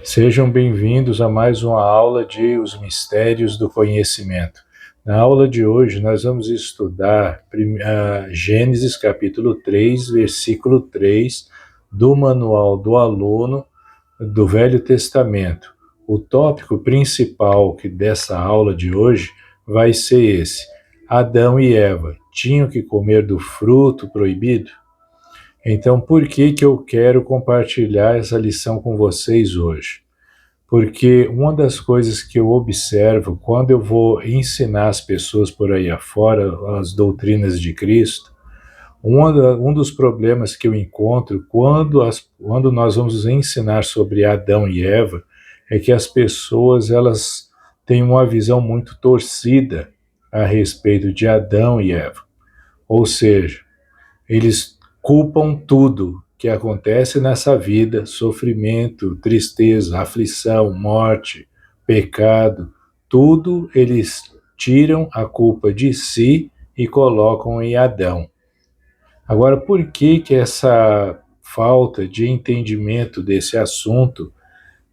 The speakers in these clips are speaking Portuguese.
Sejam bem-vindos a mais uma aula de Os Mistérios do Conhecimento. Na aula de hoje, nós vamos estudar Gênesis capítulo 3, versículo 3, do Manual do Aluno do Velho Testamento. O tópico principal dessa aula de hoje vai ser esse: Adão e Eva tinham que comer do fruto proibido? Então, por que eu quero compartilhar essa lição com vocês hoje? Porque uma das coisas que eu observo quando eu vou ensinar as pessoas por aí afora as doutrinas de Cristo, um dos problemas que eu encontro quando nós vamos ensinar sobre Adão e Eva é que as pessoas elas têm uma visão muito torcida a respeito de Adão e Eva. Ou seja, eles culpam tudo que acontece nessa vida, sofrimento, tristeza, aflição, morte, pecado, tudo eles tiram a culpa de si e colocam em Adão. Agora, por que essa falta de entendimento desse assunto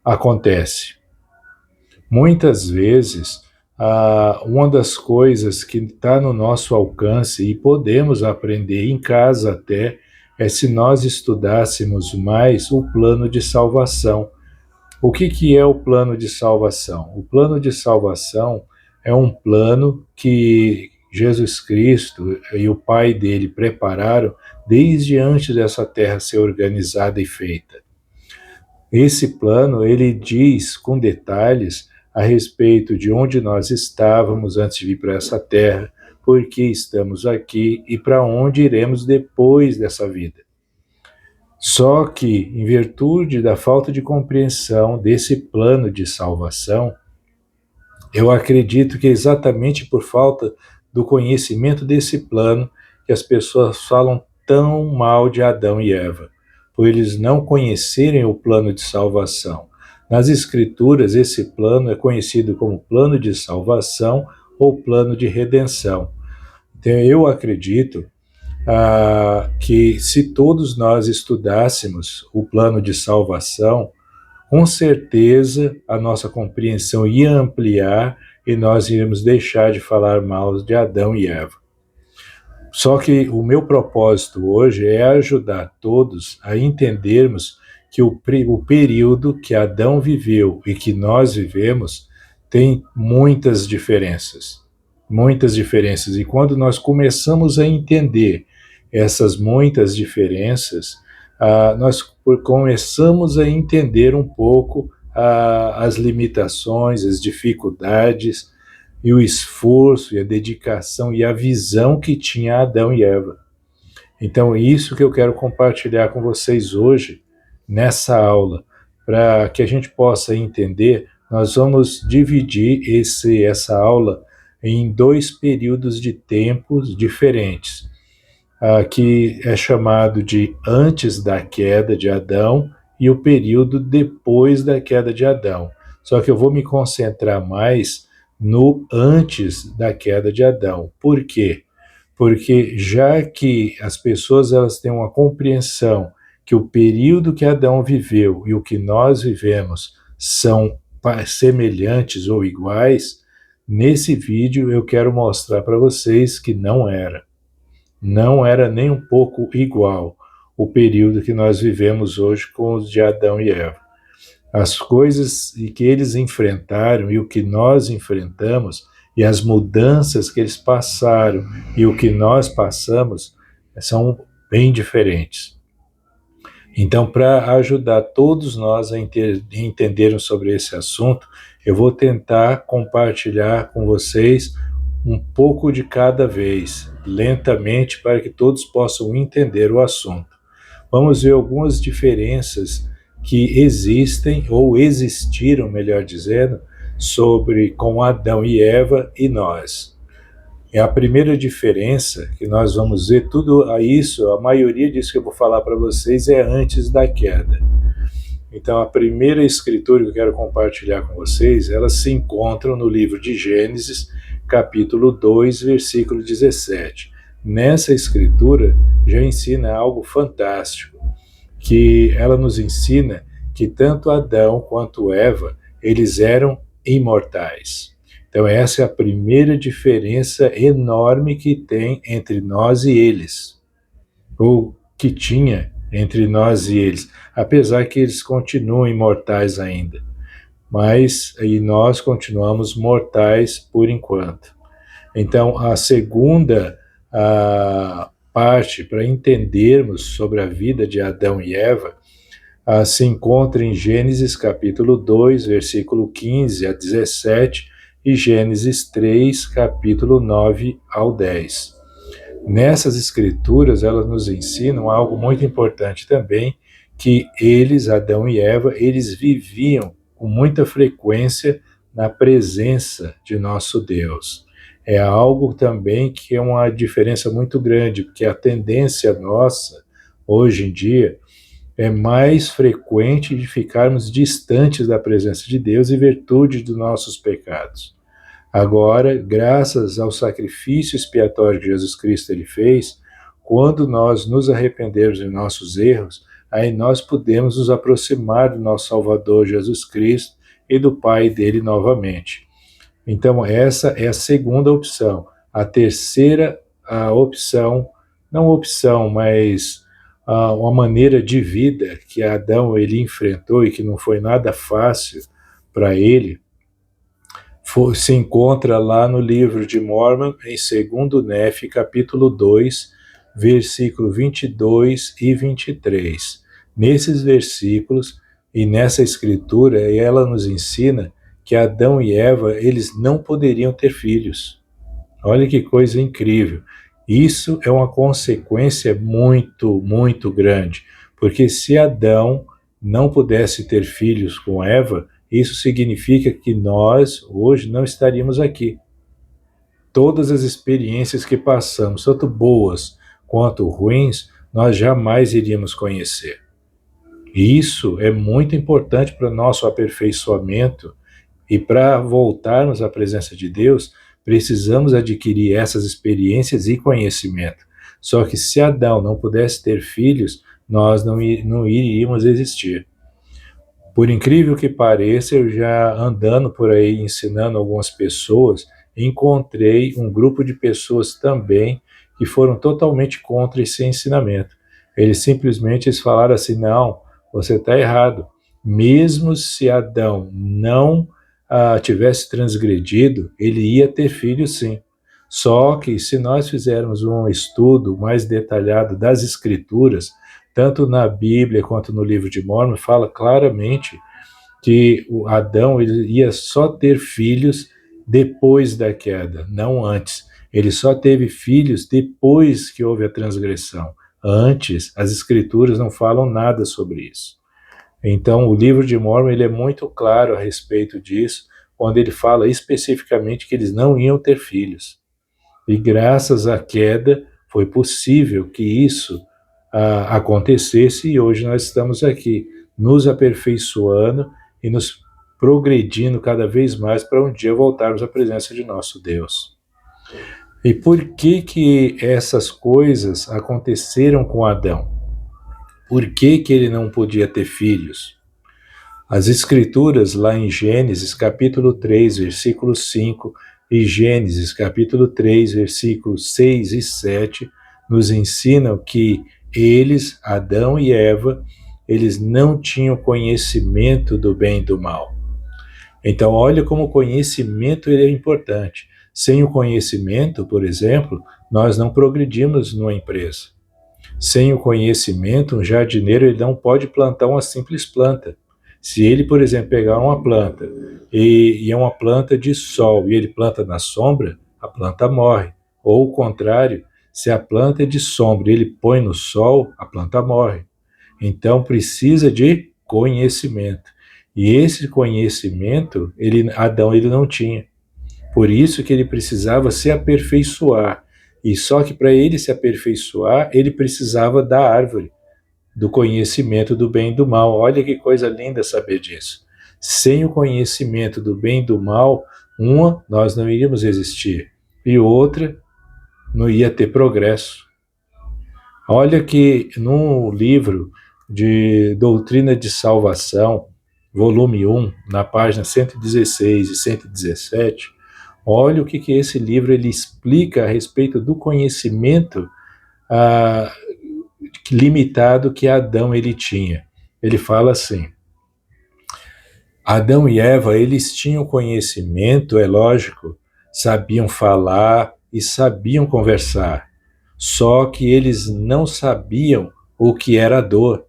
acontece? Muitas vezes, uma das coisas que está no nosso alcance e podemos aprender em casa até é se nós estudássemos mais o plano de salvação. O que é o plano de salvação? O plano de salvação é um plano que Jesus Cristo e o Pai dele prepararam desde antes dessa terra ser organizada e feita. Esse plano, ele diz com detalhes a respeito de onde nós estávamos antes de vir para essa terra, por que estamos aqui e para onde iremos depois dessa vida. Só que, em virtude da falta de compreensão desse plano de salvação, eu acredito que é exatamente por falta do conhecimento desse plano que as pessoas falam tão mal de Adão e Eva, por eles não conhecerem o plano de salvação. Nas Escrituras, esse plano é conhecido como plano de salvação ou plano de redenção. Então, eu acredito que se todos nós estudássemos o plano de salvação, com certeza a nossa compreensão ia ampliar e nós iríamos deixar de falar mal de Adão e Eva. Só que o meu propósito hoje é ajudar todos a entendermos que o período que Adão viveu e que nós vivemos tem muitas diferenças. Muitas diferenças. E quando nós começamos a entender essas muitas diferenças, nós começamos a entender um pouco as limitações, as dificuldades e o esforço e a dedicação e a visão que tinha Adão e Eva. Então, isso que eu quero compartilhar com vocês hoje, nessa aula, para que a gente possa entender. Nós vamos dividir essa aula em 2 períodos de tempos diferentes, que é chamado de antes da queda de Adão e o período depois da queda de Adão. Só que eu vou me concentrar mais no antes da queda de Adão. Por quê? Porque já que as pessoas elas têm uma compreensão que o período que Adão viveu e o que nós vivemos são semelhantes ou iguais, nesse vídeo eu quero mostrar para vocês que não era. Não era nem um pouco igual o período que nós vivemos hoje com os de Adão e Eva. As coisas que eles enfrentaram e o que nós enfrentamos e as mudanças que eles passaram e o que nós passamos são bem diferentes. Então, para ajudar todos nós a entendermos sobre esse assunto, eu vou tentar compartilhar com vocês um pouco de cada vez, lentamente, para que todos possam entender o assunto. Vamos ver algumas diferenças que existem, ou existiram, melhor dizendo, com Adão e Eva e nós. É a primeira diferença que nós vamos ver, a maioria disso que eu vou falar para vocês é antes da queda. Então, a primeira escritura que eu quero compartilhar com vocês, elas se encontram no livro de Gênesis, capítulo 2, versículo 17. Nessa escritura já ensina algo fantástico, que ela nos ensina que tanto Adão quanto Eva, eles eram imortais. Então essa é a primeira diferença enorme que tem entre nós e eles, ou que tinha entre nós e eles, apesar que eles continuam imortais ainda, mas e nós continuamos mortais por enquanto. Então a segunda parte para entendermos sobre a vida de Adão e Eva se encontra em Gênesis capítulo 2, versículo 15 a 17 e Gênesis 3, capítulo 9 ao 10. Nessas escrituras, elas nos ensinam algo muito importante também, que eles, Adão e Eva, eles viviam com muita frequência na presença de nosso Deus. É algo também que é uma diferença muito grande, porque a tendência nossa, hoje em dia, é mais frequente de ficarmos distantes da presença de Deus em virtude dos nossos pecados. Agora, graças ao sacrifício expiatório que Jesus Cristo ele fez, quando nós nos arrependermos de nossos erros, aí nós podemos nos aproximar do nosso Salvador Jesus Cristo e do Pai dele novamente. Então, essa é a segunda opção. A terceira opção, não opção, mas uma maneira de vida que Adão ele enfrentou e que não foi nada fácil para ele, se encontra lá no livro de Mormon, em 2 Nefe, capítulo 2, versículo 22 e 23. Nesses versículos e nessa escritura, ela nos ensina que Adão e Eva, eles não poderiam ter filhos. Olha que coisa incrível. Isso é uma consequência muito, muito grande, porque se Adão não pudesse ter filhos com Eva, isso significa que nós, hoje, não estaríamos aqui. Todas as experiências que passamos, tanto boas quanto ruins, nós jamais iríamos conhecer. E isso é muito importante para o nosso aperfeiçoamento e para voltarmos à presença de Deus, precisamos adquirir essas experiências e conhecimento. Só que se Adão não pudesse ter filhos, nós não iríamos existir. Por incrível que pareça, eu já andando por aí ensinando algumas pessoas, encontrei um grupo de pessoas também que foram totalmente contra esse ensinamento. Eles falaram assim, não, você está errado. Mesmo se Adão não tivesse transgredido, ele ia ter filhos sim. Só que se nós fizermos um estudo mais detalhado das escrituras, tanto na Bíblia quanto no livro de Mormon, fala claramente que o Adão ele ia só ter filhos depois da queda, não antes. Ele só teve filhos depois que houve a transgressão. Antes, as escrituras não falam nada sobre isso. Então, o livro de Mormon ele é muito claro a respeito disso, quando ele fala especificamente que eles não iam ter filhos. E graças à queda, foi possível que isso acontecesse e hoje nós estamos aqui, nos aperfeiçoando e nos progredindo cada vez mais para um dia voltarmos à presença de nosso Deus. E por que essas coisas aconteceram com Adão? Por que ele não podia ter filhos? As escrituras lá em Gênesis capítulo 3, versículo 5 e Gênesis capítulo 3, versículos 6 e 7 nos ensinam que eles, Adão e Eva, eles não tinham conhecimento do bem e do mal. Então, olha como o conhecimento ele é importante. Sem o conhecimento, por exemplo, nós não progredimos numa empresa. Sem o conhecimento, um jardineiro ele não pode plantar uma simples planta. Se ele, por exemplo, pegar uma planta e é uma planta de sol e ele planta na sombra, a planta morre. Ou o contrário, se a planta é de sombra e ele põe no sol, a planta morre. Então precisa de conhecimento. E esse conhecimento, Adão ele não tinha. Por isso que ele precisava se aperfeiçoar. E só que para ele se aperfeiçoar, ele precisava da árvore, do conhecimento do bem e do mal. Olha que coisa linda saber disso. Sem o conhecimento do bem e do mal, nós não iríamos existir. E outra, não ia ter progresso. Olha que no livro de Doutrina de Salvação, volume 1, na página 116 e 117, olha o que esse livro ele explica a respeito do conhecimento limitado que Adão ele tinha. Ele fala assim: Adão e Eva, eles tinham conhecimento, é lógico, sabiam falar e sabiam conversar, só que eles não sabiam o que era dor,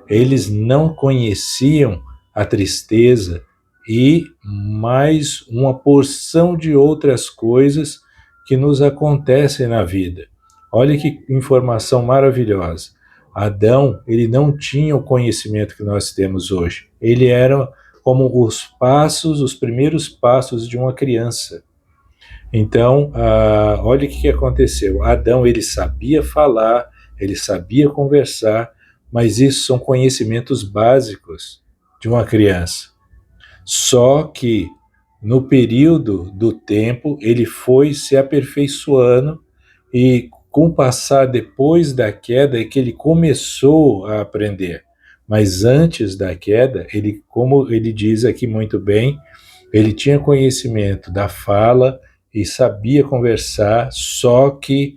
eles não conheciam a tristeza e mais uma porção de outras coisas que nos acontecem na vida. Olha que informação maravilhosa. Adão, ele não tinha o conhecimento que nós temos hoje. Ele era como os primeiros passos de uma criança. Então, olha o que aconteceu. Adão, ele sabia falar, ele sabia conversar, mas isso são conhecimentos básicos de uma criança. Só que, no período do tempo, ele foi se aperfeiçoando e, com o passar depois da queda, é que ele começou a aprender. Mas antes da queda, ele, como ele diz aqui muito bem, ele tinha conhecimento da fala e sabia conversar, só que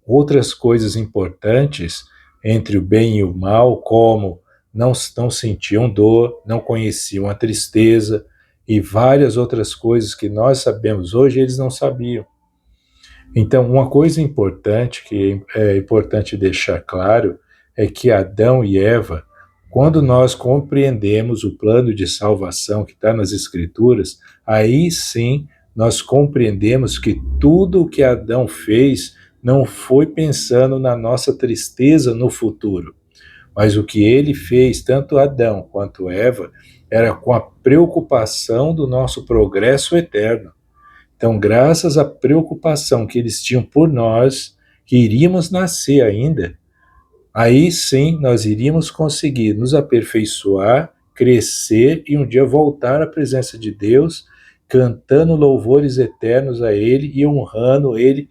outras coisas importantes entre o bem e o mal, como não sentiam dor, não conheciam a tristeza e várias outras coisas que nós sabemos hoje, eles não sabiam. Então, uma coisa importante que é importante deixar claro é que Adão e Eva, quando nós compreendemos o plano de salvação que está nas Escrituras, aí sim nós compreendemos que tudo o que Adão fez não foi pensando na nossa tristeza no futuro, mas o que ele fez, tanto Adão quanto Eva, era com a preocupação do nosso progresso eterno. Então, graças à preocupação que eles tinham por nós, que iríamos nascer ainda, aí sim nós iríamos conseguir nos aperfeiçoar, crescer e um dia voltar à presença de Deus, cantando louvores eternos a Ele e honrando Ele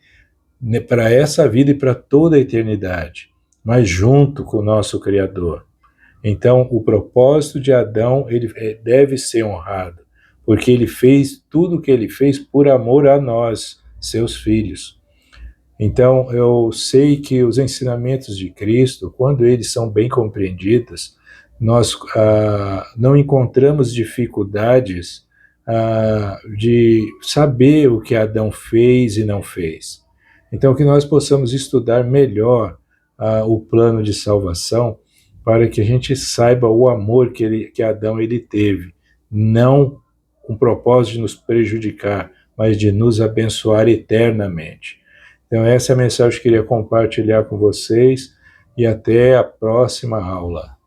para essa vida e para toda a eternidade, mas junto com o nosso Criador. Então, o propósito de Adão ele deve ser honrado, porque ele fez tudo o que ele fez por amor a nós, seus filhos. Então, eu sei que os ensinamentos de Cristo, quando eles são bem compreendidos, nós não encontramos dificuldades de saber o que Adão fez e não fez. Então, que nós possamos estudar melhor o plano de salvação, para que a gente saiba o amor que Adão ele teve, não com o propósito de nos prejudicar, mas de nos abençoar eternamente. Então, essa é a mensagem que eu queria compartilhar com vocês e até a próxima aula.